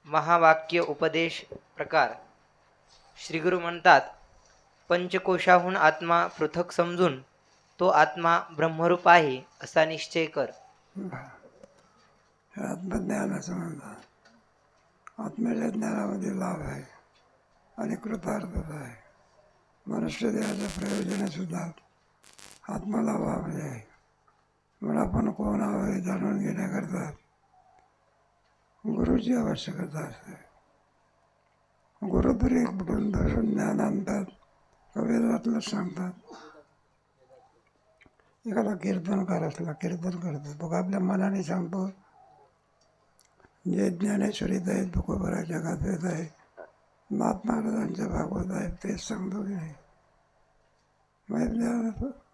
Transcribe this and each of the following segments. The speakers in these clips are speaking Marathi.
महावाक्य उपदेश प्रकार. श्री गुरु म्हणतात, पंचकोशाहून आत्मा पृथक समजून तो आत्मा ब्रह्मरूप आहे असा निश्चय कर. आत्मज्ञानाचं म्हणतात. आत्म्याच्या ज्ञानामध्ये लाभ आहे आणि कृतार्थता आहे. मनुष्य देहाचं प्रयोजन सुद्धा आत्मलाभामध्ये आहे. म्हणून आपण कोण आहोत हे जाणून घेण्याकरता गुरुची आवश्यकता असते. गुरु तरी कुठून धरून ज्ञान आणतात, वेदातलं सांगतात. एखादा कीर्तनकार असला, कीर्तन करतो, तो आपल्या मनाने सांगतो जे ज्ञानेश्वरीत आहे, तुकोबरा जगात येत आहे, नाथ महाराजांच्या भागवत आहे, तेच सांगतो की नाही.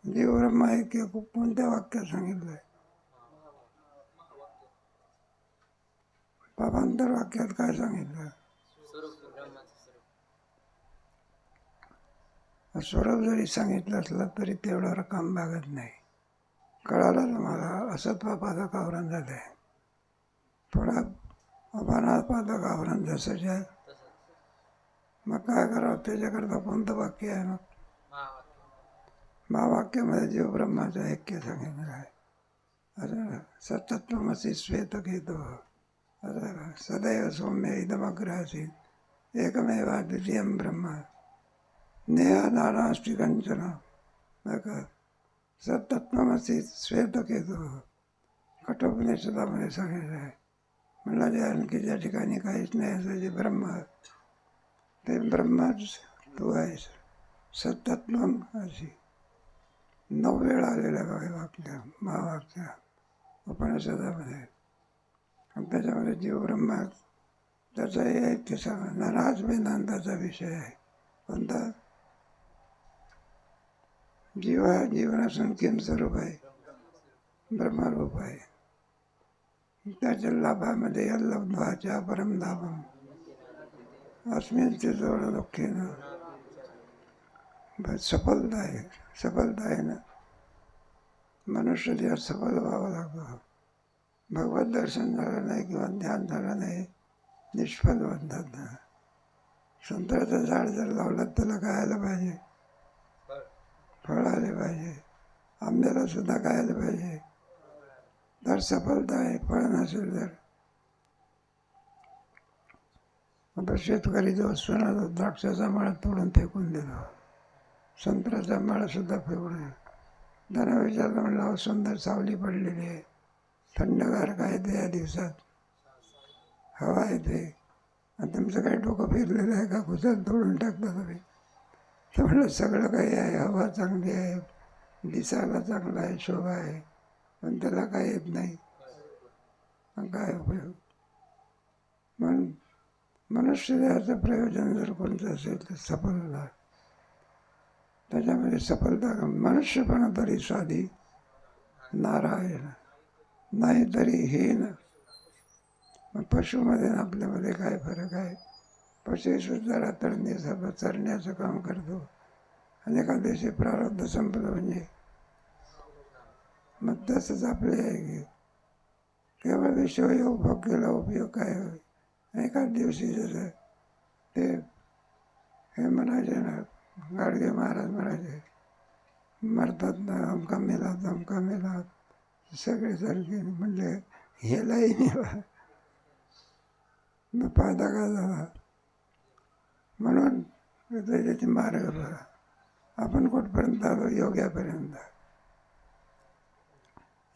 जीव ब्रह्म आहे की कोणत्या वाक्यात सांगितलं आहे? पापांतर वाक्यात काय सांगितलं? स्वरूप जरी सांगितलं असलं तरी तेवढा रक्कम भागत नाही. कळालं मला असत्पापाचं आवरण झालं आहे, थोडा अपानात्माचं आवरण जसंच आहे. मग काय करावं? त्याच्याकरता कोणतं वाक्य आहे? मग महावाक्यामध्ये जीव ब्रह्माचं ऐक्य सांगितलं आहे. असं सतत्वमसी श्वेतकेतो असं सदैव सौम्य इदमग्रासी एकमेवा द्वितीयं ब्रह्म नेहा नानास्ति कंचन. सतत्वमसी श्वेतकेतो कठोपनिषदामध्ये सांगितलं आहे. म्हणलं जे आणखी ज्या ठिकाणी काहीच नाही असं जे ब्रह्म, ते ब्रह्मच तू आहेस. सतत्वम अशी 9 वेळा आलेलं वाक्य महावाक्य उपनिषदामध्ये. आणि त्याच्यामध्ये जीव ब्रह्मा त्याचाही ऐक्य सांगा. नाराज वेदांताचा विषय आहे. कोणता? जीव हा जीवनासून किम स्वरूप आहे? ब्रह्मरूप आहे. त्याच्या लाभामध्ये लब्ध्वाच्या परमधामम अस्मिन ते जोड दुःखेनं. सफलता आहे, सफलता आहे ना. मनुष्य देहात सफल व्हावं लागतं. भगवत दर्शन झालं नाही किंवा ध्यान झालं नाही, निष्फल म्हणतात ना. संत्र्याचं झाड जर लावलं त्याला काय आलं पाहिजे? फळ आले पाहिजे. आंब्याला सुद्धा काय आलं पाहिजे? तर सफलता आहे. फळ नसेल तर आता शेतकरी जो असतो ना, तो द्राक्षाचा माळ तोडून फेकून देतो, संत्र्याचा माळ सुद्धा फेकून. त्यानं विचारलं, म्हणलं सुंदर सावली पडलेली आहे, थंडगार काय ते या दिवसात हवा येते, आणि तुमचं काही डोकं फिरलेलं आहे का? कुठं तोडून टाकता तुम्ही? तर म्हणलं सगळं काही आहे, हवा चांगली आहे, दिसायला चांगला आहे, शोभा आहे, पण त्याला काय येत नाही. काय उपयोग? म्हणून मनुष्य देहाचं प्रयोजन जर कोणतं असेल तर सफलता. त्याच्यामध्ये सफलता मनुष्यपणा तरी साधी नारायण, नाही तरी हीन. मग पशुमध्ये आपल्यामध्ये काय फरक आहे? पशु सुद्धा रात्रंदी सर्व चरण्याचं काम करतो, आणि एका दिवशी प्रारब्ध संपलं म्हणजे मग तसंच आपले आहे की केवळ विषययोग भोग केला उपयोग काय होय? एका दिवशी जसं ते हे म्हणायचे ना, गाडगे महाराज म्हणायचे, मरतात ना अमका मेलात अमका मेलात, सगळे सारखे. म्हणले हेलाही नेवा, मग फायदा काय झाला? म्हणून त्याचे मार्ग बघा. आपण कुठपर्यंत आलो? योग्यापर्यंत.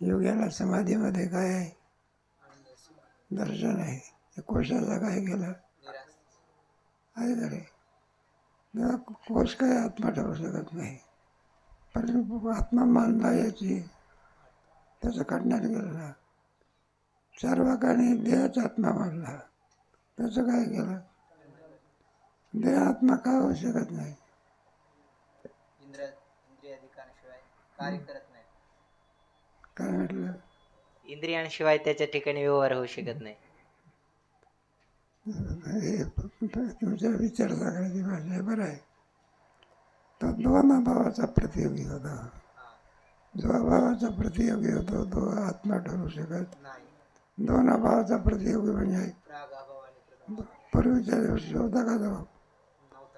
योग्याला समाधीमध्ये काय आहे? दर्शन आहे. कोशाचा काय केलं आहे तरी कोश काय आत्मा ठरू शकत नाही. पण आत्मा मानला याची त्याचं काढण्यात गेलं. चार्वाकाने देहाचा आत्मा मानला, त्याचं काय केलं? देह आत्मा का होऊ शकत नाही? काय म्हटलं? इंद्रियांशिवाय त्याच्या ठिकाणी व्यवहार होऊ शकत नाही. हे तुमच्या विचार करायची भाषा आहे. बरं आहे. तो दोन अभावाचा प्रतियोगी होता. जो अभावाचा प्रतियोगी होतो तो आत्मा ठरू शकत. दोन अभावाचा प्रतियोगी म्हणजे पूर्वीच्या दिवशी होता का तो?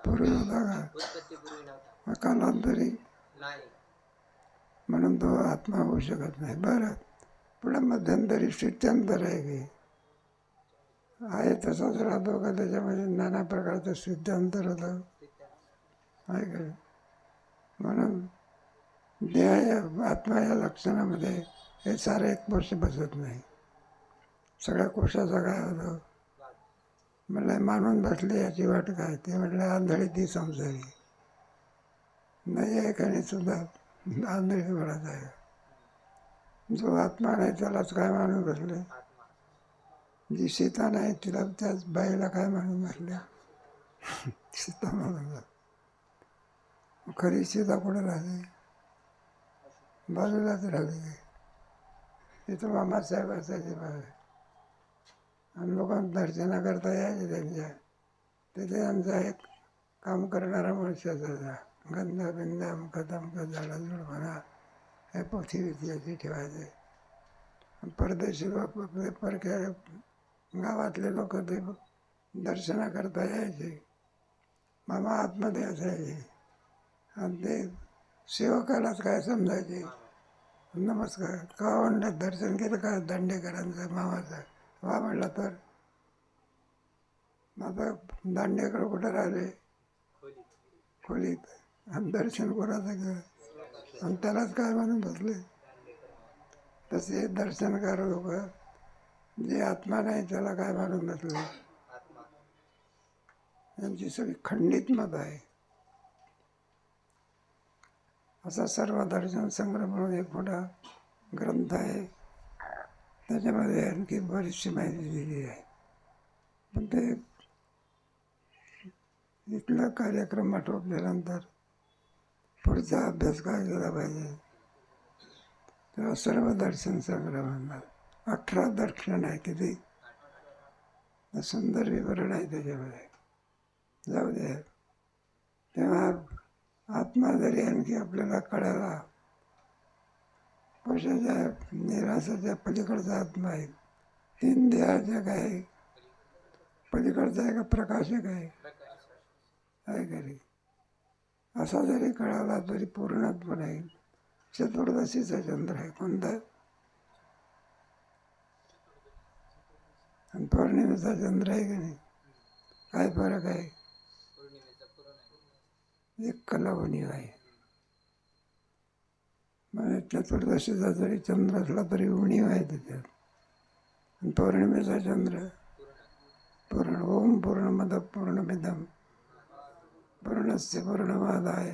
पूर्वी होता का? उत्पत्तीपूर्वी नव्हता. मग कालांतरी नाही. म्हणून तो आत्मा होऊ शकत नाही. बरं, पुढे मध्यंतरी स्थित्यंतर आहे की आहे तसाच राहतो का? त्याच्यामध्ये नाना प्रकारचं स्थित्यंतर होतं आहे का? म्हणून देह या आत्मा या लक्षणामध्ये हे सारे एक वर्ष बसत नाही. सगळ्या कोशाचा काय होतं? म्हणलं मानून बसले याची वाट काय? ते म्हटलं आंधळी ती संसारी नाही आहे का? नाही सुद्धा आंधळी वळत आहे. जो आत्मा नाही त्यालाच काय मानून बसले? जी सीता नाही तिला त्याच बाईला काय मानून बसले? सीता म्हणून. खरी सीता कुठे राहिली? बाजूलाच राहिली. तिथं मामासाहेब असायचे बाहेर आणि लोकांना दर्शना करता यायचे त्यांच्या. तिथे आमचा एक काम करणारा माणूस असायचा. गंध बिंद अमक तमक झाडाझुड म्हणा हे पोथी विद्याची ठेवायचे. परदेशी लोक आपले परक्या गावातले लोक ते दर्शना करता यायचे. मामा आतमध्ये असायचे आणि ते सेवकालाच काय समजायचे. नमस्कार का म्हणलं? दर्शन केलं का दांडेकरांचं मामाचं? वा म्हणलं तर आता दांडेकर कुठं राहिले? खोलीत. आणि दर्शन कोणाचं केलं? आणि त्यालाच काय म्हणून बसले? तसे दर्शनकार लोक जे आत्मा नाही त्याला काय मानून बसले? यांची सगळी खंडित मत आहे. असा सर्व दर्शन संग्रह म्हणून एक मोठा ग्रंथ आहे. त्याच्यामध्ये आणखी बरीचशी माहिती दिली आहे. पण ते इथला कार्यक्रम आटोपल्यानंतर पुढचा अभ्यास काय केला पाहिजे? तेव्हा सर्व दर्शन संग्रह म्हणतात. 18 दर्शन आहे. किती सुंदर विवरण आहे त्याच्यामध्ये. जाऊ दे. तेव्हा आत्मा जरी आणखी आपल्याला कळाला, कोशाच्या निराशाच्या पलीकडचा आत्मा आहे. 3 देहाच्या काय पलीकडचा आहे का प्रकाशक आहे? आहे घरी असा जरी कळाला तरी पूर्णत्व नाही. चतुर्दशीचा चंद्र आहे कोणता? आणि पौर्णिमेचा चंद्र आहे की नाही? काय फरक आहे? एक कला उणीव आहे. म्हणजे चतुर्दशीचा जरी चंद्र असला तरी उणीव आहे त्याच्यात. आणि पौर्णिमेचा चंद्र पूर्ण. ओम पूर्णमद पूर्णमिदम पूर्णस्य पूर्णमादाय.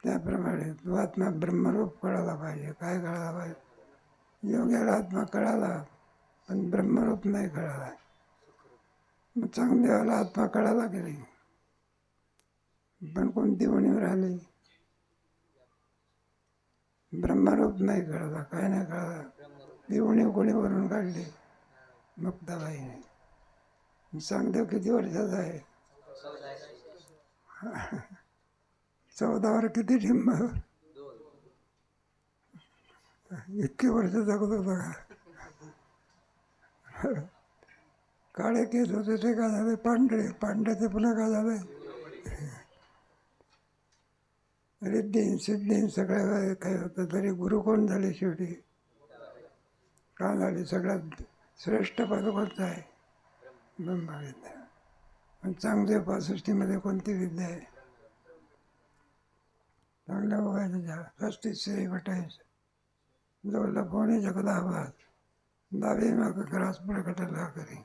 त्याप्रमाणे तो आत्मा ब्रह्मरूप कळाला पाहिजे. काय कळाला पाहिजे? योग्याला आत्मा कळाला पण ब्रह्मरूप नाही कळाला. मग चांगदेवाला आत्मा कळाला की नाही? पण कोणती उणीव राहिली? ब्रह्मरूप नाही कळाला. काय नाही कळाला? ती उणीव कोणी वरून काढली? मुक्ताबाईने. चांगदेव किती वर्षाचा आहे? 14वर किती टिंब? इतके वर्ष जगत होता का? काळे केस होते ते का झाले पांढरे? पांढऱ्याचे पुन्हा का झाले? रिद्धीन सिद्धीन सगळ्या काही होतं तरी गुरु कोण झाले शेवटी? का झाले? सगळ्यात श्रेष्ठ पद कोणतं आहे? ब्रह्मविद्या. पण चांगदेव 65मध्ये कोणती विद्या आहे? चांगल्या बघायचं 35 श्री वटायचं जो लपवणे जगदाबाद दावे मग ग्रास प्रकटला करी.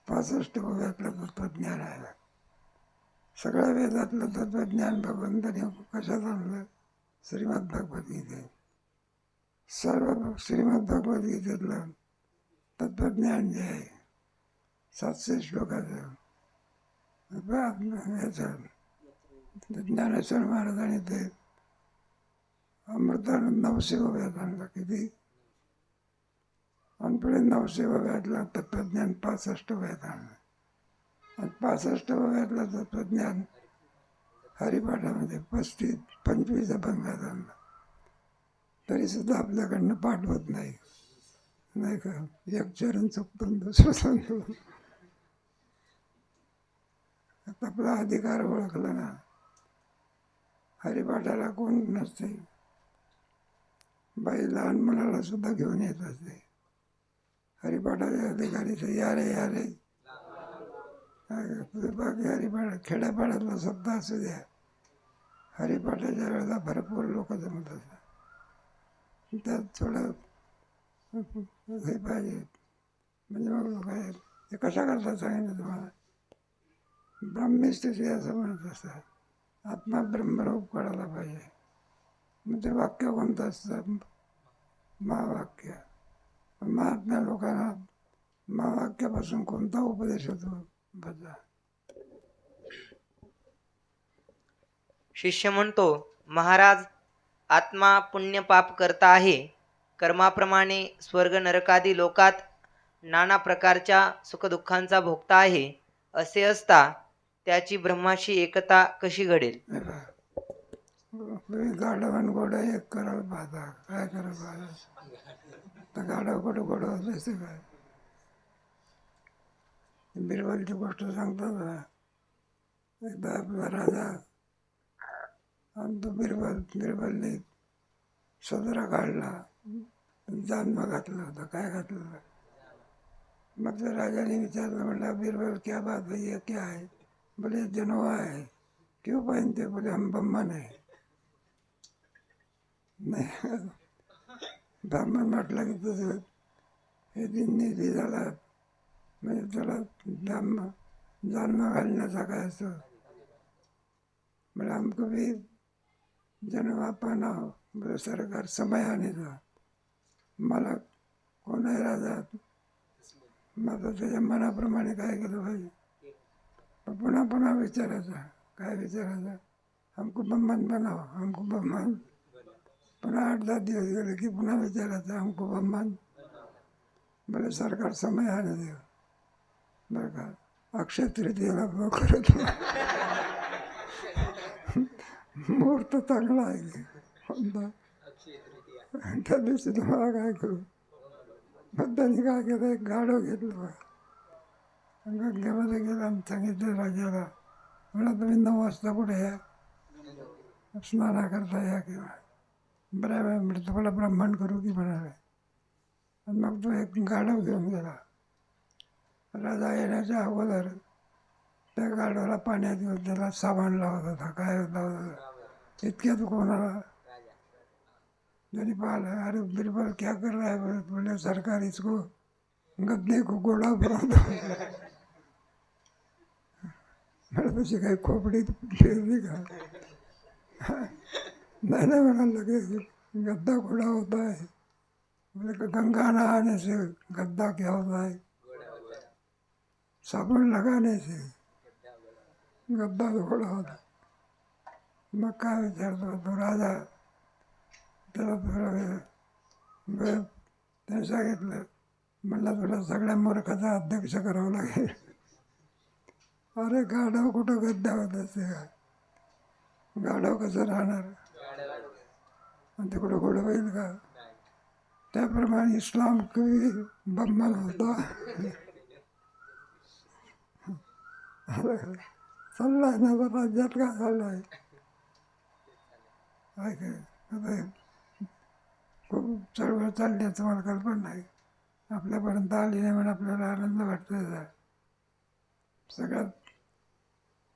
65 वेदातलं तत्वज्ञान आहे. सगळ्या वेदातलं तत्वज्ञान भगवंताने कशात आणलं? श्रीमद भगवद्गीतेत. सर्व श्रीमद भगवद्गीतेतलं तत्वज्ञान जे आहे 700 श्लोकाचं याचं ज्ञानेश्वर महाराजांनी ते अमृतानंद 900 वेद आणला. किती? आणि पुढे 900 वेदातलं तत्वज्ञान 65 वेद आणलं. आणि 65 वेदातलं तत्वज्ञान हरिपाठामध्ये 25 अभंगात आणलं. तरी सुद्धा आपल्याकडनं पाठ होत नाही. नाही का, एक चरण चुकतो आणि दुसरं सांगतो. आता आपला अधिकार ओळखला ना, हरिपाठाला कोण नसते. बाई लहान मुलाला सुद्धा घेऊन येत असते. हरिपाठाचे अधिकारी तर या रे या रे, बाकी हरिपाठ खेड्यापाड्यातला शब्द असू द्या, हरिपाठाच्या वेळेला भरपूर लोक जमत असतात. त्यात थोडं हे पाहिजे. म्हणजे मग काय ते कशा करता सांगितलं तुम्हाला, ब्रह्मस्थिती असं म्हणत असतात. आत्मा ब्रह्मरूप कळायला पाहिजे. मग ते वाक्य कोणतं असतं, महावाक्य. महात्म्या लोकांना महावाक्यापासून कोणता उपदेश होतो बघा. शिष्य म्हणतो, महाराज, आत्मा पुण्य पाप करता आहे. कर्माप्रमाणे स्वर्ग नरकादी लोकात नाना प्रकारच्या सुखदुःखांचा भोगता आहे. असे असता त्याची ब्रह्माशी एकता कशी घडेल? तुम्ही गाढव आणि गोडा एक करायला पाहता, काय करायला पाहता, तर गाढव कुठं गोड होत असते काय. बिरबलची गोष्ट सांगतात ना, एकदा आपला राजा आणि तो बिरबलने सदरा काढला, जन्म घातला होता. काय घातलं, मग त्या राजाने विचारलं, म्हणला बिरबल क्या बात है, ये क्या है? बोले जनवा है. क्यों पहनते? बोले हम ब्रह्मन है. नाही, ब्राह्मण म्हटलं की तसं हे निधी झाला, म्हणजे त्याला जन्म घालण्याचा काय असतो. म्हणजे हमको भी जनवा पाना हो. बोले सरकार समय आने दो, मला कोणाही राजा मग त्याच्या मनाप्रमाणे काय केलं पाहिजे. पुन्हा पुन्हा विचारायचा, काय विचारायचं, हमको ब्रह्मन बनाओ, हमको ब्रह्मन. पुन्हा 8-10 दिवस गेले की पुन्हा विचारायचं, हमको ब्रह्मन. बोले सरकार समय आने दो. बरं का, अक्षय तृतीयेला करत मुहूर्त चांगला आहे कोणता, त्या दिवशी तुम्हाला काय करू. मग त्यांनी काय केलं, एक गाढव घेतलं, गंगेमध्ये गेला आणि सांगितलं राजाला, म्हणा तुम्ही 9 वाजता कुठे या, स्नाना करता या किंवा बरं बरं म्हणजे तुम्हाला ब्राह्मण करू की म्हणाले. आणि मग तो एक गाढव घेऊन गेला. राजा येण्याच्या अगोदर त्या गाढवाला पाण्यात घेऊन त्याला साबण लावत होता. काय लावत होता, इतक्यात कोणाला जरी पाहिलं, अरे बिरबल क्या कर रहा है. बोले सरकार इसको गद्दे को गोळा बनवतो. मला तशी काही खोपडी फिरली का, नहीं नहीं मैंने लगे गद्दा घोड़ा होता है. बोले गंगा नहाने से गद्दा क्या होता है, साबुन लगाने से गद्दा घोड़ा होता. मग काय विचारतो तो राजा, त्याला त्याने सांगितलं, म्हणला तुला सगळ्या मूर्खाचा अध्यक्ष करावं लागेल. अरे गाढव कुठं गद्दा होत असते का, गाढव कसं राहणार आणि ते कुठं घोडं होईल का. त्याप्रमाणे इस्लाम कवी ब्रह्मन होता. चाललाय ना राज्यात काय चाललंय, काय काय आता खूप चळवळ चालली आहे, तुम्हाला कल्पना नाही. आपल्यापर्यंत आली नाही म्हणून आपल्याला आनंद वाटतो. सगळ्यात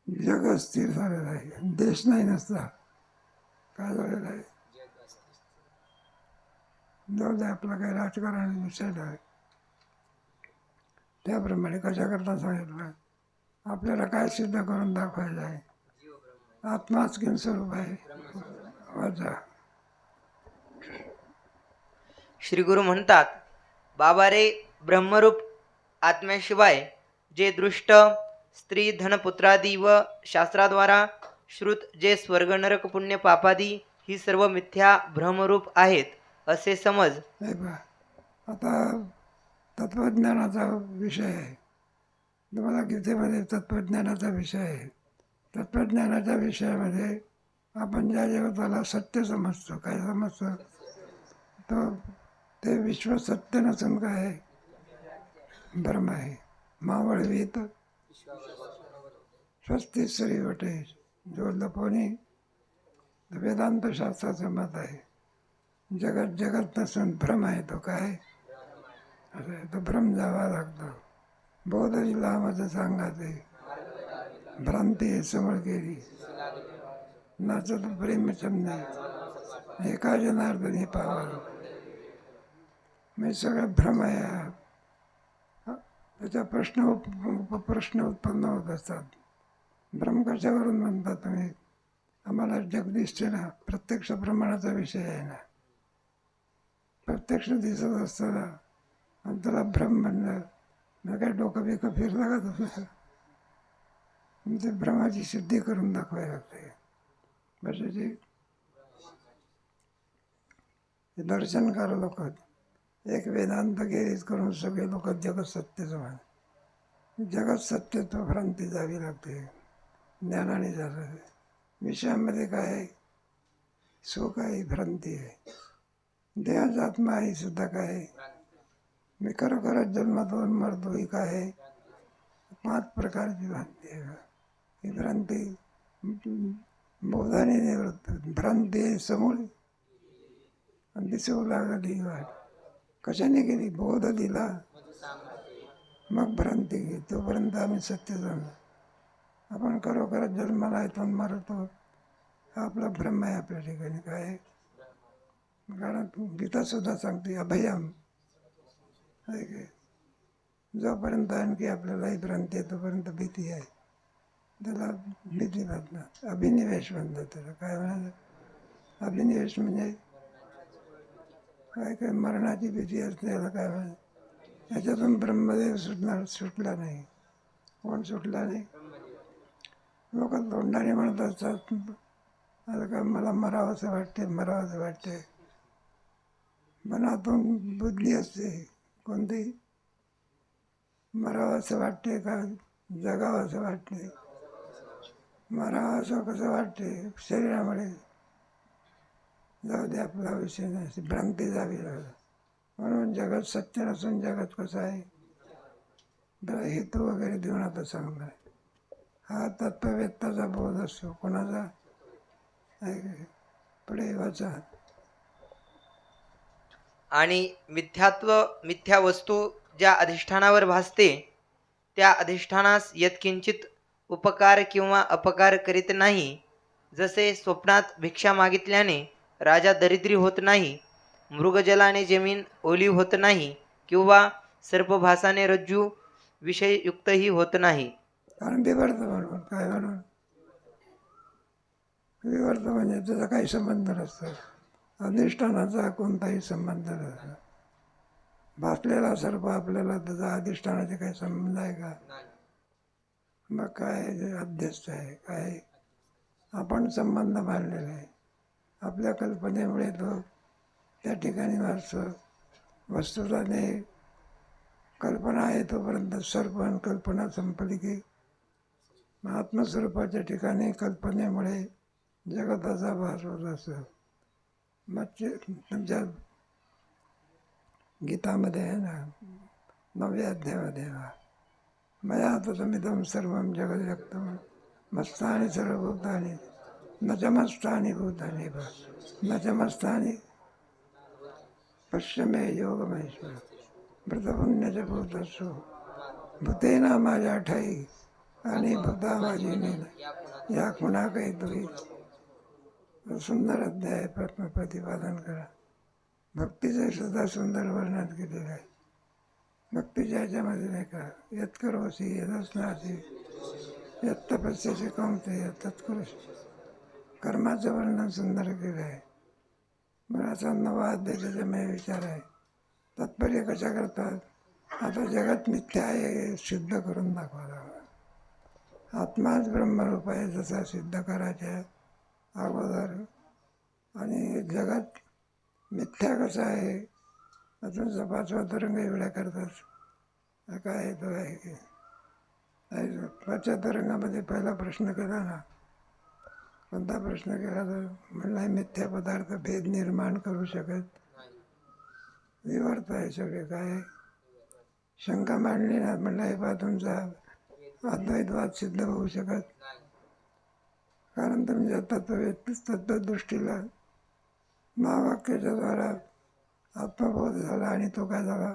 जग स्थिर झालेलं आहे, देश नाही नसता काय झालेलं आहे. जाऊ दे, आपला काही राजकारण विषय नाही. त्याप्रमाणे कशा करता सांगितलं, आपल्याला काय सिद्ध करून दाखवायचं आहे, आत्माच किन स्वरूप आहे. वाचा. श्री गुरु म्हणतात, बाबा रे, ब्रह्मरूप आत्म्याशिवाय जे दृष्ट स्त्री धनपुत्रादी व शास्त्राद्वारा श्रुत जे स्वर्ग नरक पुण्य पापादी ही सर्व मिथ्या भ्रमरूप आहेत असे समज. आता तत्वज्ञानाचा विषय आहे, तुम्हाला गीतेमध्ये तत्वज्ञानाचा विषय आहे. तत्वज्ञानाच्या विषयामध्ये आपण ज्या जगताला सत्य समजतो, काय समजतो, तो ते विश्व सत्य नसून काय आहे भ्रम आहे. मावळवीत स्वस्ती श्री वटे जो लपवणी वेदांत शास्त्राचं मत आहे. जगत जगत नसून भ्रम आहे तो काय असं आहे. तो भ्रम जावा लागतो. बोधरी लांबच सांगाते भ्रांती आहे समोर गेली नाचत प्रेम चमने एका जनार्दनी पावा. मी सगळं भ्रम आहे हा. त्याचा प्रश्न उत्पन्न होत असतात. भ्रम कशावरून म्हणता तुम्ही? आम्हाला जग दिसते ना, प्रत्यक्ष प्रमाणाचा विषय आहे ना, प्रत्यक्ष दिसत असताना आणि त्याला भ्रम म्हणलं मग काय डोकं बिकं फिरलं का तुमचं? ते भ्रमाची सिद्धी करून दाखवायला लागते. कशाची? दर्शनकार लोक एक वेदांत गेरीज करून सगळे लोक जगत सत्यच म्हण. जगत सत्य तो भ्रांती जावी लागते. ज्ञानाने झालं विषयामध्ये काय आहे? सुख आहे, भ्रांती आहे. देहाचा आत्मा ही सुद्धा काय आहे? मी खरोखरच जन्मातून मरतो ही काय आहे? 5 प्रकारची भ्रांती आहे. ही भ्रांती बोधाने निवृत्त. भ्रांती आहे समोर आणि दिसू लागली वाट. कशाने गेली? बोध दिला मग भ्रांती गेली. तोपर्यंत आम्ही सत्य जाणलो. आपण खरोखरच जन्माला येतो मरतो हा आपला भ्रम आहे. आपल्या ठिकाणी काय आहे? कारण गीता सुद्धा सांगते अभयम आहे की जोपर्यंत आणखी आपल्यालाही भ्रांती आहे तोपर्यंत भीती आहे. त्याला भीती म्हणतात. अभिनिवेश म्हणतात त्याला. काय म्हणाल? अभिनिवेश म्हणजे काय काय मरणाची भीती असते. याला काय म्हणाल? याच्यातून ब्रह्मदेव सुटला नाही. कोण सुटला नाही? लोक तोंडाने म्हणत असतात आता काय मला मरावंसं वाटते मरावंसं वाटते. मनातून बुद्धी असते कोणती? मरावं असं वाटते का जगावं असं वाटते? मरावं असं कसं वाटते? शरीरामुळे जाऊ दे आपला विषय नाही. भ्रांती जावी लागलं म्हणून जगत सत्य नसून जगत कसं आहे? हेतू वगैरे देऊन आता सांगणार आहे. हा तत्ववेत्ताचा बोध असतो. कोणाचा? पुढे वाचा. आणि मिथ्या वस्तू ज्या अधिष्ठानावर भासते त्या अधिष्ठानास यत्किंचित उपकार किंवा अपकार करीत नाही. जसे स्वप्नात भिक्षा मागितल्याने राजा दरिद्री होत नाही, मृगजलाने जमीन ओली होत नाही किंवा सर्पभासाने रज्जू विषययुक्तही होत नाही. कारण विवर्त म्हणून काय म्हणून? विवर्त म्हणजे त्याचा काही संबंध नसतो. अधिष्ठानाचा कोणताही संबंध नसतो. भासलेला सर्प आपल्याला त्याचा अधिष्ठानाचे काही संबंध आहे का? मग काय अध्यस्त आहे? काय आपण संबंध बांधलेला आहे. आपल्या कल्पनेमुळे तो त्या ठिकाणी वाचतो. वस्तुताने कल्पना आहे तोपर्यंत सर्प आणि कल्पना संपली की आत्मस्वरूपाच्या ठिकाणी कल्पनेमुळे जगताचा भास होत असतो. मग तुमच्या गीतामध्ये आहे ना 9व्या अध्यायामध्ये मया तमिदं सर्वं जगद व्यक्तं मस्तानि सर्वभूतानि न च मस्तानि भूतानि न च मस्तानि पश्य मे योगमेश्वर मृतपुण्यच भूतस्सु भूतेन माझ्या ठाई आणि भूता माझी नेन या खुणा काही तुम्ही सुंदर अध्याय प्रतिपादन करा. भक्तीचे सुद्धा सुंदर वर्णन केलेलं आहे. भक्तीच्या ह्याच्यामध्ये नाही का यत्करोसी यदस्नासी यत् तपस्याचे कौंते तत्करोसी कर्माचं वर्णन सुंदर केलं आहे. मला असा 9वा अध्याय त्याच्यामध्ये विचार आहे. तात्पर्य कशा करतात? आता जगत मिथ्या आहे हे सिद्ध करून दाखवायला. आत्माच ब्रह्मरूप आहे जसा सिद्ध करायच्या अगोदर. आणि जगत मिथ्या कसं आहे अजून 5वा तरंग एवढ्या करतात. काय तो आहे की 5व्या तरंगामध्ये पहिला प्रश्न केला ना. कोणता प्रश्न केला तर म्हणला मिथ्या पदार्थ भेद निर्माण करू शकत विवर्त आहे सगळे. काय शंका मांडली ना, म्हटलं हे पहा तुमचा अद्वैतवाद सिद्ध होऊ शकत, कारण तुमच्या तत्वदृष्टीला महावाक्याच्या द्वारा आत्मबोध झाला आणि तो काय झाला,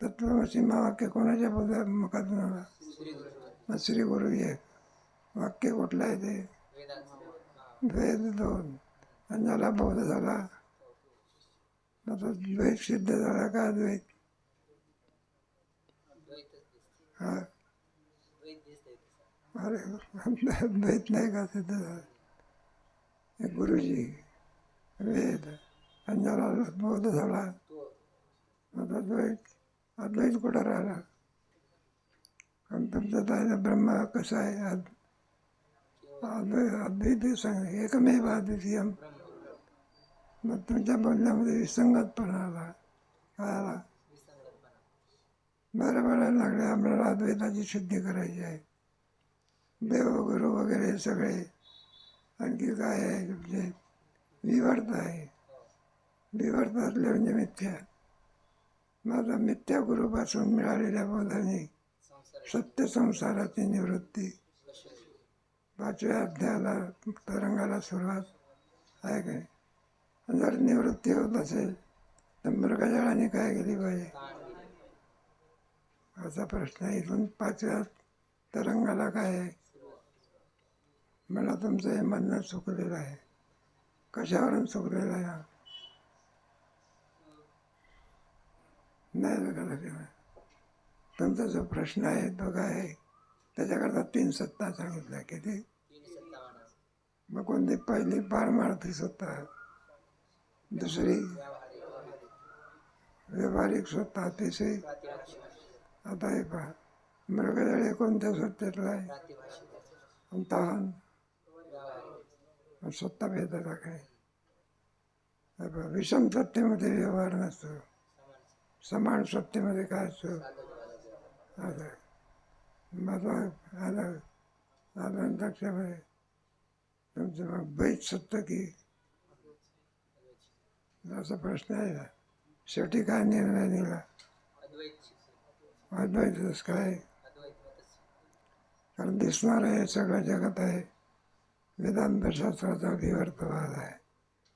तत्वमसी महावाक्य कोणाच्या मुखातून आला? मग श्री गुरु एक. वाक्य कुठलं आहे ते? द्वैत दोन. आणि ज्याला बोध झाला आता द्वैत सिद्ध झाला का अद्वैत? हा, अरे द्वैत नाही का सिद्ध झाला? हे गुरुजी वेद आणि ज्याला बोध झाला आता अद्वैत कुठं राहिला? कारण तुमचं तर ब्रह्म कसं आहे? अद्वैत सांग एकमेव अद्वितीयम. मग तुमच्या बोलण्यामध्ये विसंगतपणा आला. काय आला? बरं बरं लागले आपल्याला अद्वैताची सिद्धी करायची आहे. देव गुरु वगैरे सगळे आणखी काय आहे तुमचे विवर्त आहे. विवर्त असले म्हणजे मिथ्या. माझा मिथ्या गुरुपासून मिळालेल्या बोधाने सत्य संसाराची निवृत्ती. 5व्या अध्यायाला तरंगाला सुरुवात आहे काय? जर निवृत्ती होत असेल तर मृगजळाने काय केली पाहिजे असा प्रश्न. इथून 5व्या तरंगाला काय आहे? मला तुमचं हे म्हणणं चुकलेलं आहे. कशावरून चुकलेलं आहे? नाही लक्षात. तुमचा जो प्रश्न आहे तो काय आहे? त्याच्याकरता 3 सत्ता सांगितल्या. किती? मग कोणती? पहिली पारमार्थी सत्ता, दुसरी व्यावहारिक सत्ता, तिसरी आता हे पहा मृगजळ कोणत्या सत्तेतला आहे? तहान सत्ता भेदाला काय? विषम सत्तेमध्ये व्यवहार नसतो, समान सत्तेमध्ये काय असतो? आता माझा आलं आलं लक्षामध्ये तुमचं मग बैत सत्य की असा प्रश्न आहे ना. शेवटी काय निर्णय दिला? अद्वैतच काय? कारण दिसणार आहे सगळ्या जगात आहे. वेदांत शास्त्राचा विवर्तवाद आहे.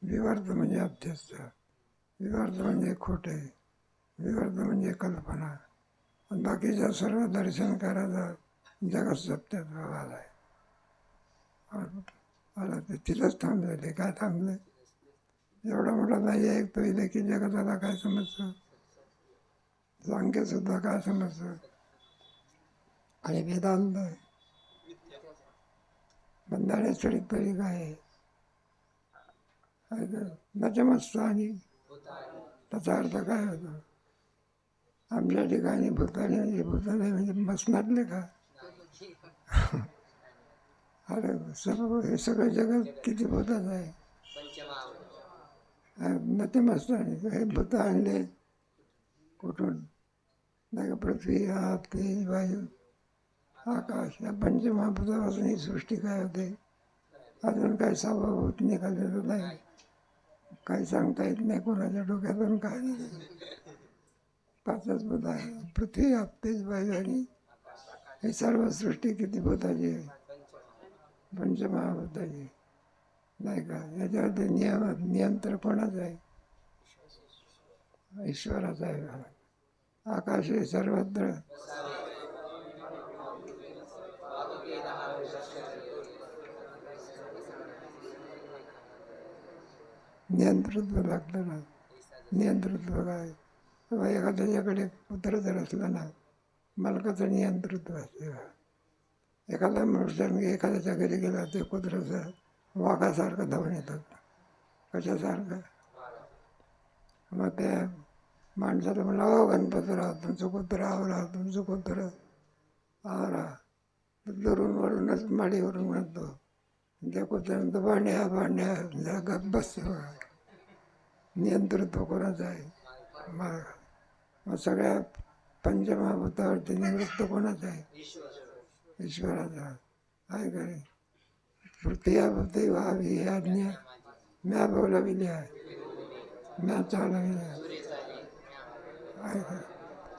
विवर्त म्हणजे अध्यस्त, विवर्त म्हणजे खोटे, विवर्त म्हणजे कल्पना. आणि बाकीच्या सर्व दर्शनकाराचा जगात सत्याचा वाद आहे. आला ते तिथंच थांबलेले. काय थांबले? एवढा मोठा नाही आहे तो इथे की जगताला काय समजतं? सांख्य सुद्धा काय समजतं? आणि वेदांत बंधाऱ्यासाठी तरी काय नचमस्त. आणि त्याचा अर्थ काय होतो? आमच्या ठिकाणी भूताने म्हणजे भूताने म्हणजे बसणारले का? अरे सर्व हे सगळं जगत किती भूताच आहे. नचमस्त. हे भूत आणले कुठून? नाही का? पृथ्वी, आप, तेज, वायू, आकाश या पंचमहाभूतापासून ही सृष्टी काय होते? अजून काय 6वं भूत निघालेलं नाही. काही सांगता येत नाही कोणाच्या डोक्यातून काय. 5च भूत आहे. पृथ्वी, आप, तेज, वायू आणि ही सर्व सृष्टी किती भूताची आहे? पंचमहाभूताची. नाही का? याच्यावरती नियंत्रण कोणाचं आहे? ईश्वराचा आहे. आकाश हे सर्वत्र नियंतृत्व लागतं ना. नियंतृत्व काय? एखाद्याच्याकडे कुत्र जर असलं ना, मालकाचं नियंतृत्व असते. एखादा मनुष्याने एखाद्याच्या घरी गेला ते कुत्रं वाघासारखं धावून येतात. कशासारखं? मग त्या माणसाला म्हणलं, अहो गणपतराव तुमचं कुत्रं आवरा, तुमचं कुत्रं आवरा. दुरून वरूनच माडीवरून म्हणतो. त्या कुत्र्यानंतर भांड्या जा गप बसतो. नियंतृत्व कोणाचं आहे? मग सगळ्या पंचमहाभूतावरती निवृत्त कोणाचं आहे? ईश्वराचा आहे का नाही? पृथ्वी व्हावी ही आज्ञा म्या बोलाविली आहे. म्या चालविले ऐका.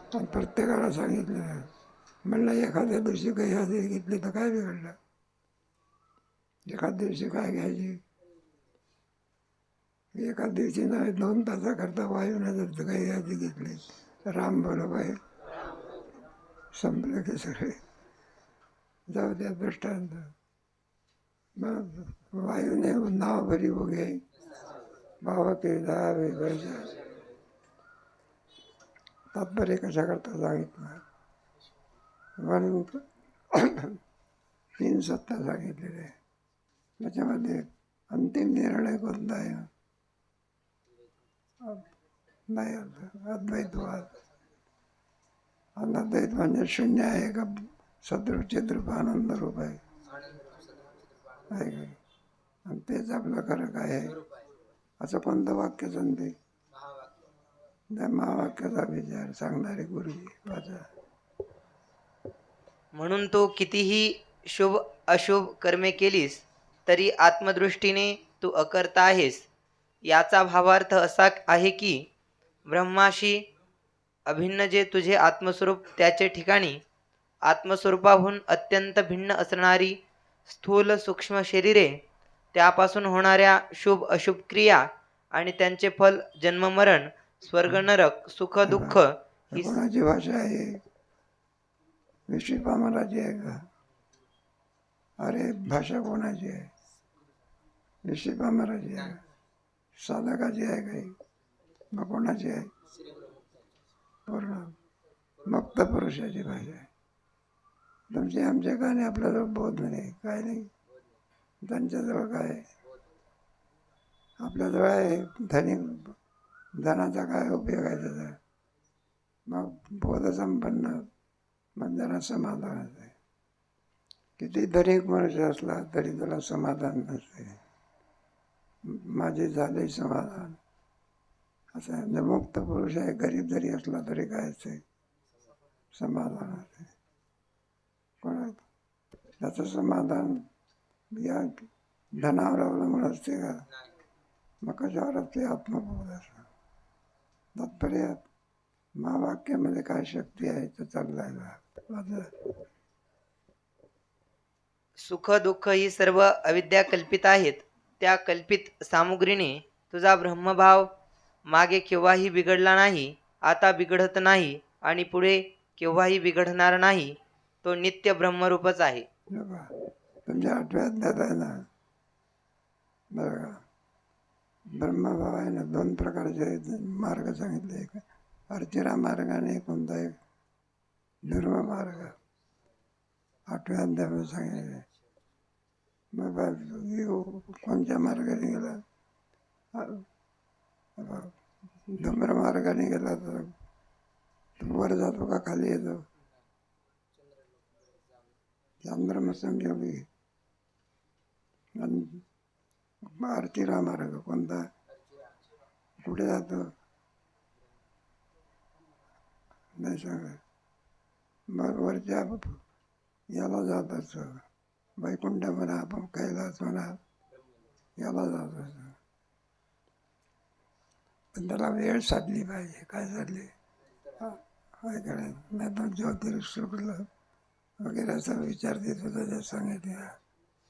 आणि प्रत्येकाला सांगितलं म्हणलं एखाद्या दिवशी काही हजेरी घेतली तर काय बिघडलं. एखाद दिवशी काय घ्यायची, एका दिवशी नाही 2 तासाकरता वायूने जर काही हजेरी घेतली राम बोलो बाई संपलं की सगळे जाऊ द्या दृष्टांत. मग वायूने नाव भरी उगे भाव के जावे बैजा. तात्पर्य कशा करता सांगितलं म्हणून 3 सत्ता सांगितलेले आहे. त्याच्यामध्ये अंतिम निर्णय कोणता आहे? नाही अद्वैतवाद. अद्वैत म्हणजे शून्य आहे का सद्रूप चिद्रूप आनंद रूप आहे का? आणि तेच आपलं खरं काय आहे असं कोणतं वाक्य सांगते? त्या महावाक्याचा विचार सांगणारे गुरुजी वाचा. म्हणून तू कितीही शुभ अशुभ कर्मे केलीस तरी आत्मदृष्टीने तू अकर्ता आहेस. याचा भावार्थ असा आहे की ब्रह्माशी अभिन्न जे तुझे आत्मस्वरूप त्याचे ठिकाणी आत्मस्वरूपाहून अत्यंत भिन्न असणारी स्थूल सूक्ष्म शरीरे, त्यापासून होणाऱ्या शुभ अशुभ क्रिया आणि त्यांचे फल जन्ममरण स्वर्ग नरक सुख दुःख ही कोणाची भाषा आहे? विश्वपामराची आहे का? अरे भाषा कोणाची आहे? विश्वपामराची आहे? साधकाची आहे काही? मग कोणाची आहे? पूर्ण मुक्त पुरुषाची भाषा आहे. तुमचे आमच्या काय नाही, आपल्याजवळ बोध नाही काय नाही. त्यांच्याजवळ काय आहे? आपल्याजवळ आहे धनिक. धनाचा काय उपयोग आहे त्याचा? मग बोधसंपन्न म्हणजे समाधान आहे. किती धनिक मनुष्य असला तरी त्याला समाधान नसते. माझे झाले समाधान असं आहे. मुक्त पुरुष आहे, गरीब जरी असला तरी काय असते? समाधान असते. कोणा त्याचं समाधान या धनावर अवलंबून असते का? मग कशावर असते? आत्मबोध असतो. तात्पर्य महावाक्यामध्ये काय शक्ती आहे तर चाललाय. सुख दुःख ही सर्व अविद्या कल्पित आहेत. त्या कल्पित सामुग्रीने तुझा ब्रह्मभाव मागे केव्हाही बिघडला नाही, आता बिघडत नाही आणि पुढे केव्हाही बिघडणार नाही. तो नित्य ब्रह्मरूपच आहे. तुमच्या 8व्या अध्यायात आहे ना बरं का, ब्रह्मभाव आहे ना 2 प्रकारचे मार्ग सांगितले. एक अर्चिरा मार्ग आणि एक कोणता एक धर्म मार्ग 8व्या अध्यायामध्ये सांगितले. मग कोणत्या मार्गाने गेला? धूम्र मार्गाने गेला तर वर जातो का खाली येतो? चंद्रमसंयोगी. अर्चिरा मार्ग कोणता? कुठे जातो नाही सांगा. मग वरच्या याला जात असतो वैकुंठ म्हणा, आपण कैलास म्हणा, याला जात असतो. पण त्याला वेळ साधली पाहिजे. काय साधली? काय करायचं नाही तर ज्योतिर्शुक्ल वगैरे असा विचार देत होता. ते सांगितले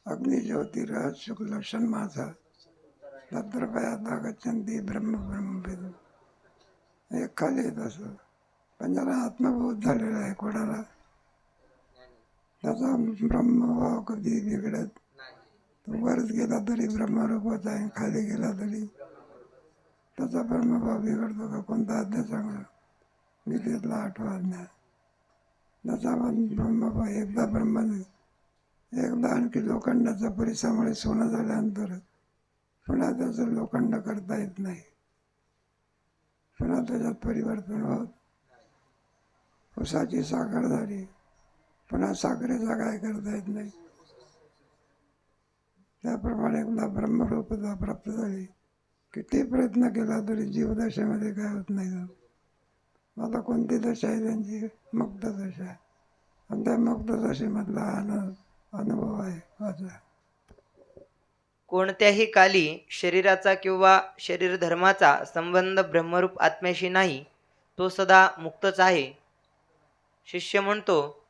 अग्निज्योतिरः शुक्ल षण्मासा तत्र पयाता गच्छन्ति ब्रह्म ब्रह्मवेद. एक खाली येत असं. पण ज्याला आत्मबोध झालेला आहे कोणाला त्याचा ब्रह्मभाव कधी बिघडत. तो वरच गेला तरी ब्रह्मरूपच आहे, खाली गेला तरी त्याचा ब्रह्मभाव बिघडतो का? कोणता अध्याय सांगा? गीतेतला 8वा अध्याय. त्याचा ब्रह्मभाव एकदा आणखी लोखंडाचा परिसामुळे सोनं झाल्यानंतर पुन्हा त्याचं लोखंड करता येत नाही. पुन्हा त्याच्यात परिवर्तन होत. उसाची साखर झाली, पुन्हा साखरेचा काय करता येत नाही. त्याप्रमाणे एकदा ब्रह्मरूपता प्राप्त झाली, किती प्रयत्न केला तरी जीवदशेमध्ये काय होत नाही. आता कोणती दशा आहे त्यांची? मुक्त दशा. आणि त्या मुक्त दशेमधला आनंद अनुभव आहे माझा. कोणत्याही काली शरीराचा किंवा शरीर धर्माचा संबंध ब्रह्मरूप आत्म्याशी नाही, तो सदा मुक्तच आहे. शिष्य म्हणतो,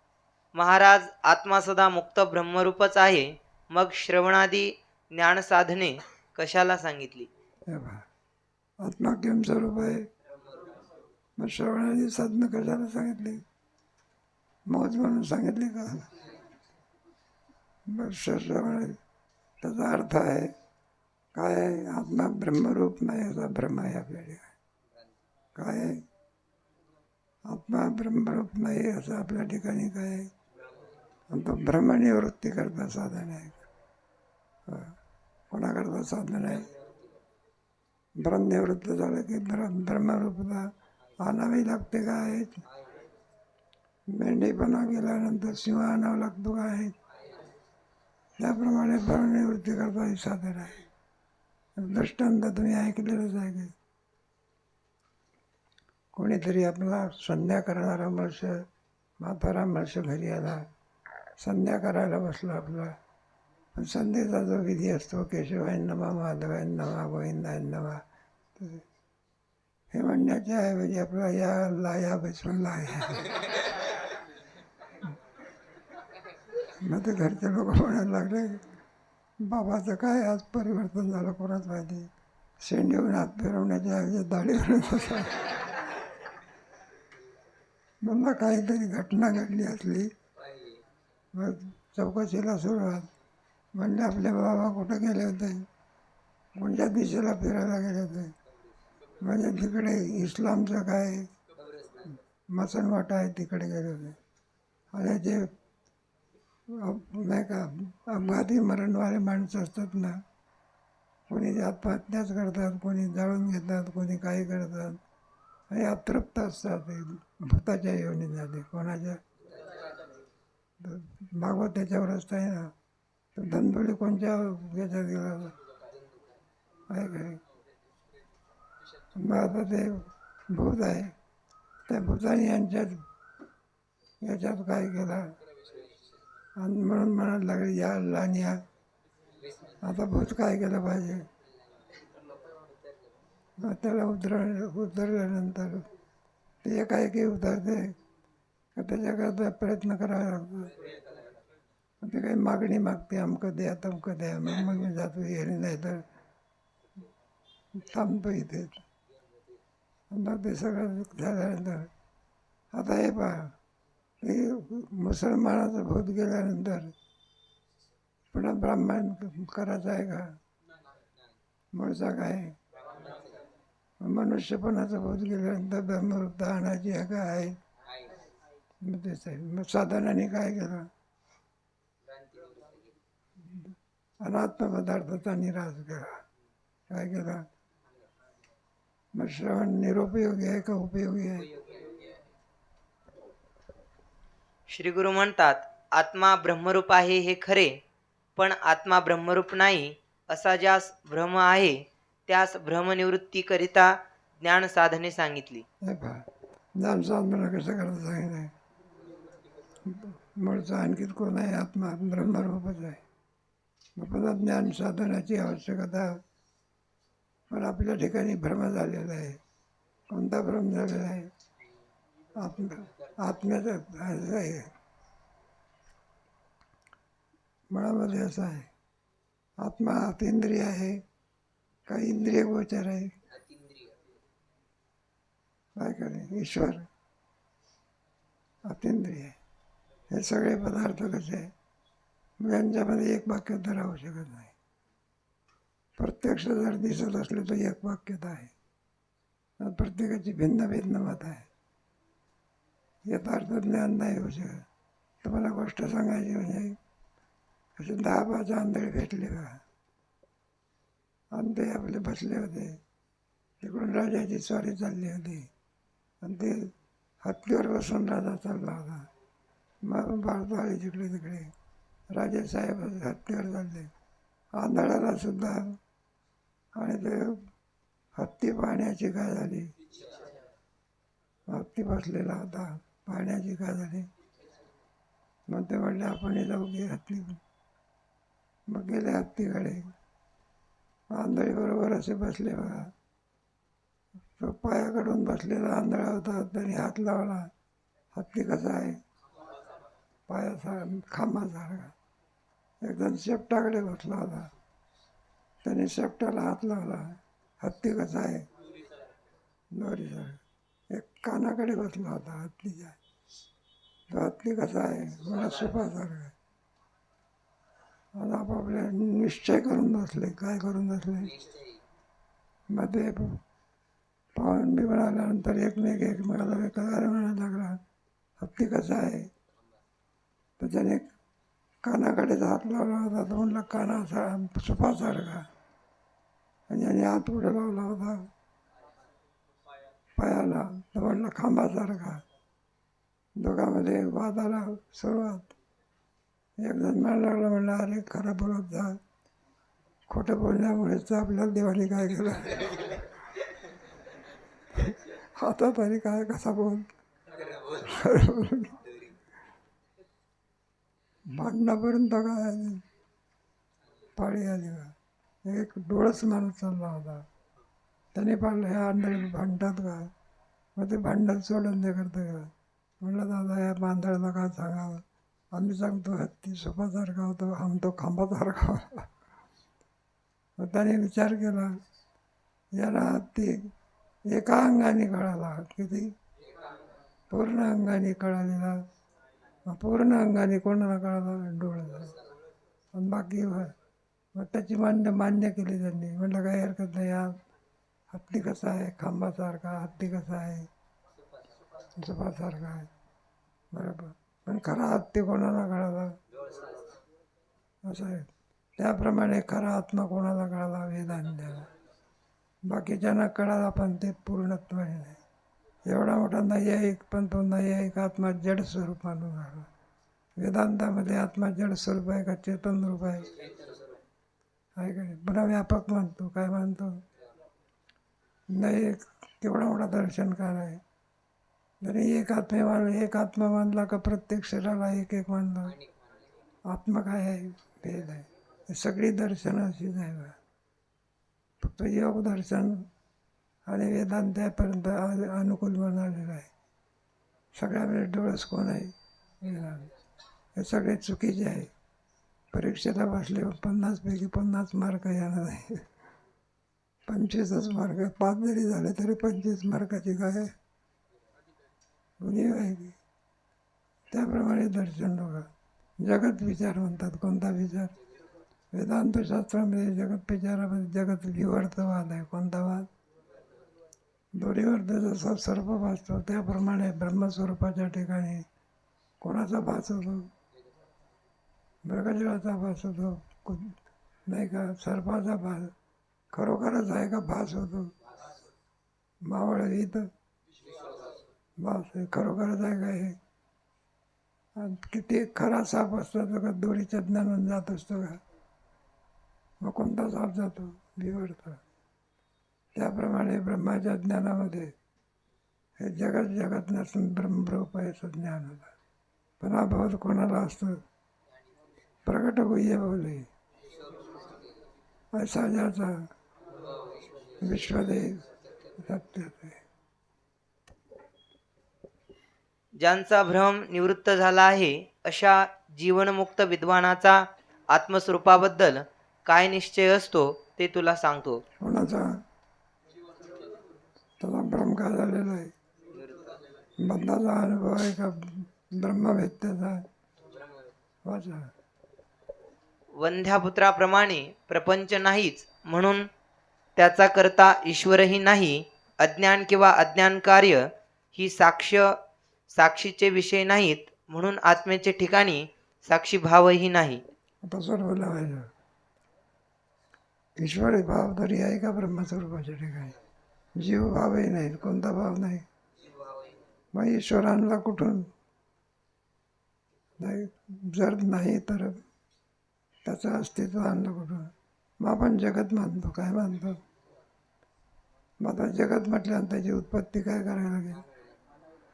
महाराज, आत्मा सदा मुक्त ब्रह्मरूपच आहे, मग श्रवणादी ज्ञान साधने कशाला सांगितली? हे पहा, आत्मा किम स्वरूप आहे, मग श्रवणाची साधनं कशाला सांगितली? मौज म्हणून सांगितली का? मग श्रवण त्याचा अर्थ आहे काय आहे? आत्मा ब्रह्मरूप नाही असा भ्रम आहे आपल्या ठिकाणी. काय आहे? आत्मा ब्रह्मरूप नाही असं आपल्या ठिकाणी काय आहे? आणि तो भ्रमनिवृत्ती करता साधन आहे. कोणाकरता साधन आहे? भ्रमनिवृत्त झालं की ब्रह्मरूपता आणावी लागते. काय आहे? मेंढीपणा गेल्यानंतर सिंह आणावा लागतो. काय आहे? त्याप्रमाणे भ्रमनिवृत्ती करता हे साधन आहे. दृष्टांत तुम्ही ऐकलेलंच आहे की कोणीतरी आपला संध्या करणारा मनुष्य, म्हातारा मनुष्य घरी आला, संध्या करायला बसला आपला. पण संध्येचा जो विधी असतो, केशवाय नमा, माधवाय नमा, गोविंदाय नमा, हे म्हणण्याच्या ऐवजी आपला या लाया बसून लाया. मग ते घरचे लोक म्हणायला लागले, बाबाचं काय आज परिवर्तन झालं कोणाच माहिती. शेंडीहून हात फिरवण्याच्या ऐवजी दाढीवरून बसा. मला काहीतरी घटना घडली असली. मग चौकशीला सुरुवात. म्हणजे आपले बाबा कुठं गेले होते, कोणत्या दिशेला फिरायला गेले होते. म्हणजे तिकडे इस्लामचं काय मसनवाटा आहे, तिकडे गेले होते. आणि जे नाही का अपघाती मरणवाले माणसं असतात ना, कोणी आत्महत्याच करतात, कोणी जाळून घेतात, कोणी काही करतात. आणि अतृप्त असतात. ते भूताच्या योनीत जाते. कोणाच्या? भागवत त्याच्यावरच आहे ना. तर धनबोली कोणत्या याच्यात गेला आहे काय? मग आता ते भूत आहे, त्या भूताने याच्यात काय केलं आणि म्हणून म्हणायला लागले, या लहान या. आता भूत काय केलं पाहिजे? मग त्याला उतरल्यानंतर ते एकाएकी उतरते का त्याच्याकरता प्रयत्न करावा लागतो. ते काही मागणी मागते, अमकं द्या तमकं द्या. मग मी जातो, येणे नाही तर थांबतो इथे. मग ते सगळं झाल्यानंतर आता हे पहा, हे मुसलमानाचं भूत गेल्यानंतर पुन्हा ब्राह्मण करायचं आहे का? मूळचा काय? मनुष्यपणाचं भूत गेल्यानंतर ब्रह्मरूपता आणायची आहे का? आहे. मग तेच आहे. मग साधनाने काय केलं? अनात्म पदार्थाचा निराश केला. काय केला? मग श्रवण निरुपयोगी आहे का उपयोगी आहे? श्री गुरु म्हणतात, आत्मा ब्रह्मरूप आहे हे खरे, पण आत्मा ब्रह्मरूप नाही असा ज्यास भ्रम आहे, त्यास भ्रमनिवृत्तीकरिता ज्ञान साधने सांगितली. हे पहा, ज्ञान साधना कसं करायचं सांगितलं. मूळचा आणखीच कोण आहे? आत्मा ब्रह्मरूपच आहे. मग पुन्हा ज्ञान साधनाची आवश्यकता. पण आपल्या ठिकाणी भ्रम झालेला आहे. कोणता भ्रम झालेला आहे? आत्म्याचा आहे. मनामध्ये असं आहे, आत्मा अतिंद्रिय आहे का इंद्रिय गोचर आहे? काय करे? ईश्वर अतिंद्रिय आहे. हे सगळे पदार्थ कसे आहे? यांच्यामध्ये एक वाक्यता राहू शकत नाही. प्रत्यक्ष जर दिसत असले तर एक वाक्यता आहे. प्रत्येकाची भिन्न भिन्न मत आहे. यथार्थ ज्ञान नाही होऊ शकत. तुम्हाला गोष्ट सांगायची म्हणजे असे 10-5 आंधळे भेटले का, आणि ते आपले बसले होते. तिकडून राजाची स्वारी चालली होती आणि ते हत्तीवर बसून राजा चालला होता. मग बाळता आली जिकडे तिकडे. राजेसाहेब हत्तीवर चालले, आंधळ्याला सुद्धा. आणि ते हत्ती पाहण्याची काय झाली? हत्ती बसलेला होता, पाहण्याची काय झाली? मग ते म्हटले आपण जाऊ घे हत्ती. मग गेले हत्तीकडे. आंधळी बरोबर असे बसले बघा. तो पायाकडून बसलेला आंधळा होता, त्याने हात लावला. हत्ती कसा आहे? पायाचा खांबासारखा. एकदम शेपटाकडे बसला होता, त्याने शेपटाला हात लावला. हत्ती कसा आहे? दोरीसारखा. एक कानाकडे बसला होता हत्तीच्या. तो हत्ती कसा आहे? मला सुपासारखा. आणि आपापले निश्चय करून बसले. काय करून बसले? मग ते पाहून बी म्हणाल्यानंतर एकमेकाला म्हणायला लागला, हत्ती कसा आहे? तर त्याने कानाकडेच हात लावला होता. तो म्हणला कानाचा सुपासारखा. आणि याने हात पुढे लावला होता पायाला, तर म्हणला खांबासारखा. दोघांमध्ये वादाला सुरुवात. एक जण म्हणायला लागला, म्हणला अरे खरं बोलत जा, खोटं बोलण्यामुळेच आपल्याला देवाने काय केलं. आता तरी काय कसा बोल. भांडणापर्यंत काय पाळी आली का. एक डोळस माणूस चालला होता, त्याने पाहिलं ह्या आंधळी भांडतात का. मग ते भांडण सोडून ते करतं का. म्हणलं दादा या मांदळाला काय सांगावं. आम्ही सांगतो हत्ती सुपासारखा होतो, तो खांबासारखा होता. मग त्याने विचार केला, याला हत्ती एका अंगाने कळाला. किती? पूर्ण अंगाने कळालेला. पूर्ण अंगाने कोणाला कळाला? डोळ्याला. आणि बाकी मग त्याची मान्य केली त्यांनी. म्हटलं काही हरकत नाही. हा हत्ती कसा आहे? खांबासारखा. हत्ती कसा आहे? सुपासारखा आहे. बरोबर. पण खरा हत्ती कोणाला कळाला? असं आहे. त्याप्रमाणे खरा आत्मा कोणाला कळाला? वेदांत्याला. बाकीच्यांना कळाला पण ते पूर्णत्वाने नाही. एवढा मोठा नैयायिक, पण तो नैयायिक आत्मा जड स्वरूपानं झाला. वेदांतामध्ये आत्मा जड स्वरूप आहे का चेतन रूप आहे? आहे का? पुन्हा व्यापक मानतो. काय मानतो? नैयायिक केवढा मोठा दर्शनकार आहे. जरी एक आत्मा मानला का प्रत्येक शरीराला एक एक मानला. आत्मा काय आहे? भेद आहे. हे सगळी दर्शनं अशीच आहे बा. फक्त योग दर्शन आणि वेदांतापर्यंत अनुकूल म्हणालेलं आहे. सगळ्यामध्ये डोळस कोण आहे? वेदांत. हे सगळे चुकीचे आहे. परीक्षेला बसले 50पैकी 50 मार्क येणार नाही. 25च मार्क. 5 जरी झाले तरी 25 मार्काची काय उणीव आहे की. त्याप्रमाणे दर्शन बघा. जगत विचार म्हणतात. कोणता विचार? वेदांतशास्त्रामध्ये जगत विचारामध्ये जगत विवर्तवाद आहे. कोणता वाद? दोरीवर जसा सर्प भासतो त्याप्रमाणे ब्रह्मस्वरूपाच्या ठिकाणी कोणाचा भास होतो? मृगजळाचा भास होतो नाही का. सर्पाचा भास खरोखरच आहे का भास होतो? मावळ भीत भास आहे. खरोखरच आहे का हे? किती खरा साप असतो तो का दोरीच्या ज्ञानानं जात असतो का. मग कोणता साप जातो? विवर्त. त्याप्रमाणे ब्रह्माच्या ज्ञानामध्ये हे जगत नसून ब्रह्मरूप आहे असं ज्ञान होतं. पण हा भाव कोणाला असतो? प्रकट गुह्य बोले ऐसा ज्याचा विश्वदेव सत्य. ज्यांचा भ्रम निवृत्त झाला आहे अशा जीवनमुक्त विद्वानाचा आत्मस्वरूपाबद्दल काय निश्चय असतो ते तुला सांगतो. कोणाचा? त्याला भ्रम काय झालेला आहे? बंधाचा अनुभव आहे का ब्रह्मवेत्याचा? वाचा. वंध्यापुत्राप्रमाणे प्रपंच नाहीच म्हणून त्याचा करता ईश्वरही नाही. अज्ञान किंवा अज्ञान कार्य ही साक्षीचे विषय नाहीत म्हणून आत्म्याचे ठिकाणी साक्षी भावही नाही. आता सर्व लावायचं. ईश्वरी भाव तरी आहे का ब्रह्मस्वरूपाच्या ठिकाणी? जीव भावही नाही. कोणता भाव नाही? मग ईश्वर आणला कुठून? नाही. जर नाही तर त्याचं अस्तित्व आणलं कुठून? मग आपण जगत मानतो. काय मानतो? मग आता जगत म्हटल्यानंतर त्याची उत्पत्ती काय करायला लागेल?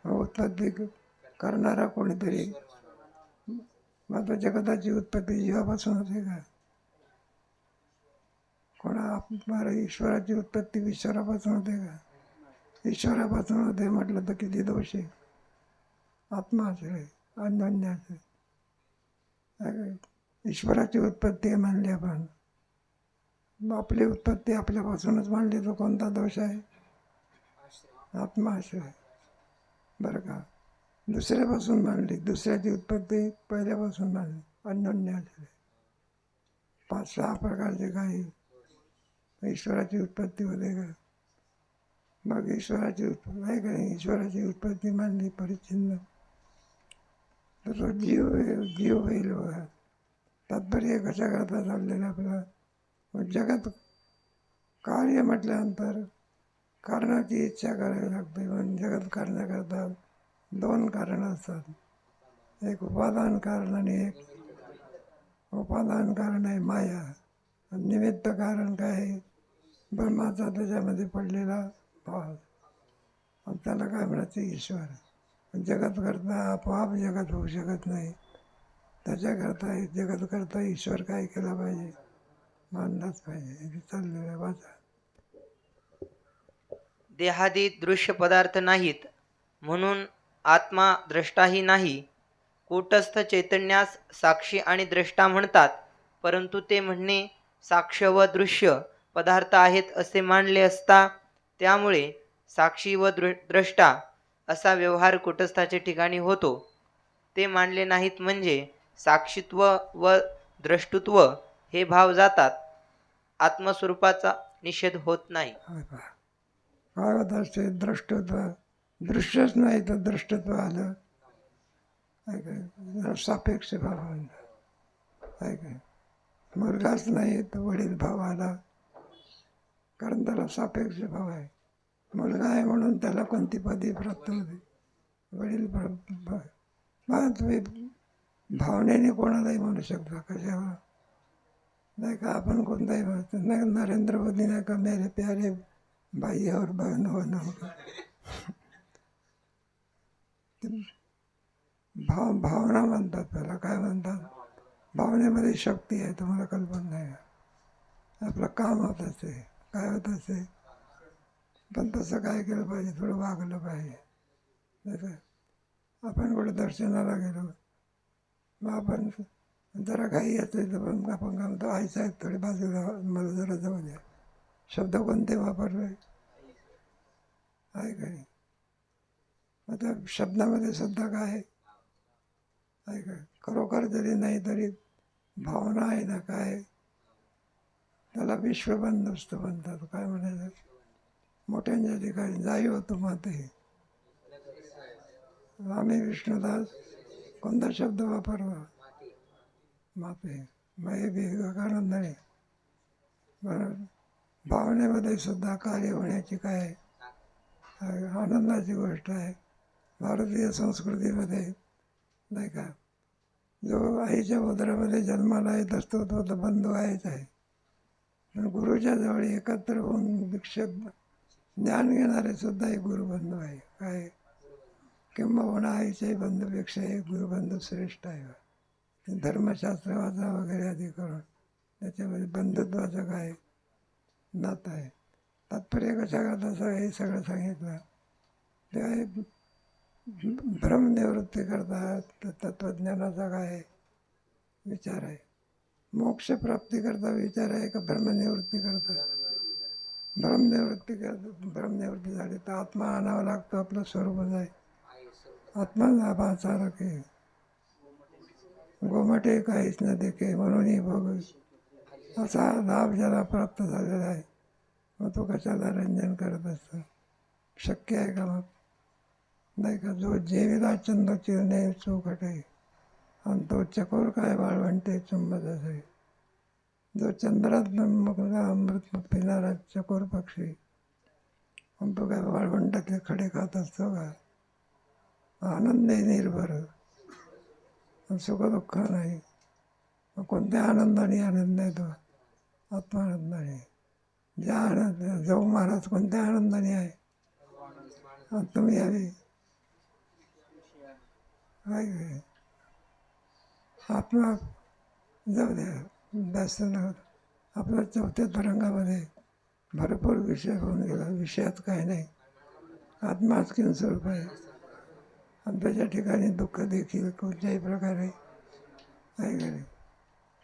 मग उत्पत्ती करणारा कोणीतरी. मग आता जगताची उत्पत्ती जीवापासून होते का? मला ईश्वराची उत्पत्ती ईश्वरापासून होते का? ईश्वरापासून होते म्हटलं तर किती दोष आहे. आत्माश्रय, अन्योन्याश्रय. ईश्वराची उत्पत्ती मानली आपण, आपली उत्पत्ती आपल्यापासूनच मानली तर कोणता दोष आहे? आत्माश्रय. बरं का? दुसऱ्यापासून मानली, दुसऱ्याची उत्पत्ती पहिल्यापासून मानली, अन्योन्याश्रय. 5-6 प्रकारचे काही ईश्वराची उत्पत्ती होते का? मग ईश्वराची उत्पत्ती नाही का? ईश्वराची उत्पत्ती मानली परिच्छिन्न तर तो जीव होईल बघा. तात्पर्य कशा करता चाललेलं आपलं? मग जगात कार्य म्हटल्यानंतर कारणाची इच्छा करावी लागते. पण जगत करण्याकरता 2 कारणं असतात, एक उपादान कारण आणि एक उपादान कारण आहे माया. निमित्त कारण काय आहे? ब्रह्माचा त्याच्यामध्ये पडलेला भाव, आणि त्याला काय म्हणायचं? ईश्वर. जगत करता आपोआप जगत होऊ शकत नाही. त्याच्याकरता जगत करता ईश्वर काय केला पाहिजे? मानलाच पाहिजे. हे चाललेलं आहे. वाचा. देहादी दृश्य पदार्थ नाहीत म्हणून आत्मा द्रष्टाही नाही. कूटस्थ चैतन्यास साक्षी आणि द्रष्टा म्हणतात, परंतु ते म्हणणे साक्ष व दृश्य पदार्थ आहेत असे मानले असता, त्यामुळे साक्षी व द्रष्टा असा व्यवहार कूटस्थाच्या ठिकाणी होतो. ते मानले नाहीत म्हणजे साक्षीत्व व द्रष्टुत्व हे भाव जातात. आत्मस्वरूपाचा निषेध होत नाही. होय पहा. काय होत असते? द्रष्टत्व. दृश्यच नाही तर द्रष्टत्व आलं. काय काय सापेक्ष भाव आला. काय काय मुलगाच नाही तर वडील भाव आला, कारण त्याला सापेक्ष भाव आहे. मुलगा आहे म्हणून त्याला कोणती पदवी प्राप्त होते? वडील तुम्ही भावनेने कोणालाही म्हणू शकता. कशावर? नाही का? आपण कोणताही म्हणतो नाही. नरेंद्र मोदी नाही का, मेरे प्यारे भाई और बहनों. भावना म्हणतात त्याला. काय म्हणतात? भावनेमध्ये शक्ती आहे, तुम्हाला कल्पना नाही. आपलं काम होत असते, काय होत असते. पण तसं काय केलं पाहिजे? थोडं वागलं पाहिजे. नाही का? आपण कुठे दर्शनाला गेलो, मग आपण जरा घाई असेल तर पण आपण काय म्हणतो, आई साहेब थोडी बाजूला, मला जरा जाऊ द्या. शब्द कोणते वापरले? आहे का नाही? मग त्या शब्दामध्ये सुद्धा काय आहे का? खरोखर जरी नाही तरी भावना आहे ना, काय त्याला विश्वबंधुस्त म्हणतात. काय म्हणायचं? मोठ्यांच्या ठिकाणी जाई होतो माते. आम्ही विष्णुदास कोणता शब्द वापरला? माते. मग हे विवेकानंद नाही. भावनेमध्ये सुद्धा कार्य होण्याची काय आनंदाची गोष्ट आहे. भारतीय संस्कृतीमध्ये नाही का, जो आईच्या उदरामध्ये जन्माला येत असतो तो तर बंधू आहेच आहे. पण गुरुच्या जवळ एकत्र होऊन ज्ञान घेणारे सुद्धा एक गुरुबंधू आहे. काय? किंबहुना आईच्याही बंधूपेक्षा एक गुरुबंधू श्रेष्ठ आहे. धर्मशास्त्र वाचा वगैरे आधी करून त्याच्यामध्ये बंधुत्वाचं काय नातं आहे. तात्पर्य कशा करता हे सगळं सांगितलं. ते आहे भ्रमनिवृत्ती करतात. तत्त्वज्ञानाचा काय विचार आहे? मोक्ष प्राप्ती करता विचार आहे का भ्रमनिवृत्ती करता? भ्रमनिवृत्ती झाली तर आत्मा आणावा लागतो. आपलं स्वरूपच आहे. आत्मा लाभाचा रखे गोमटे काहीच न देखे म्हणूनही भोग, असा लाभ ज्याला प्राप्त झालेला आहे, मग तो कशाला रंजन करत असतो? शक्य आहे का? मग नाही का? जो जेविला चंद चिरणे चौकटे आणि तो चकोर काय वाळवंटे चुंबत असे. जो चंद्रात मग अमृत पिणारा चकोर पक्षी, मग तो काय वाळवंटातले खडे खात असतो का? आनंद आहे निर्भर, सुख दुःख नाही. मग कोणत्या आनंदाने आनंद आहे तो? आत्मानंदाने. ज्या आनंद जाऊ महाराज कोणत्या आनंदाने आहे? तुम्ही हवी काय? आत्मा जाऊ द्या, जास्त न आपला चौथ्या तरंगामध्ये भरपूर विषय होऊन गेला. विषयात काय नाही, आत्माच किन स्वरूप आहे. आणि त्याच्या ठिकाणी दुःख देखील कोणत्याही प्रकारे आहे का नाही.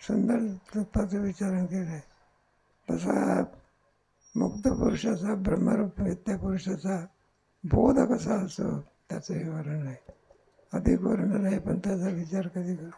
सुंदर तत्वाचं विचारण केलं आहे. तसा मुक्त पुरुषाचा, ब्रह्मरूप वेत्या पुरुषाचा बोध कसा असो त्याचं हे वर्णन आहे. अधिक वर्णन आहे, पण त्याचा विचार कधी करू.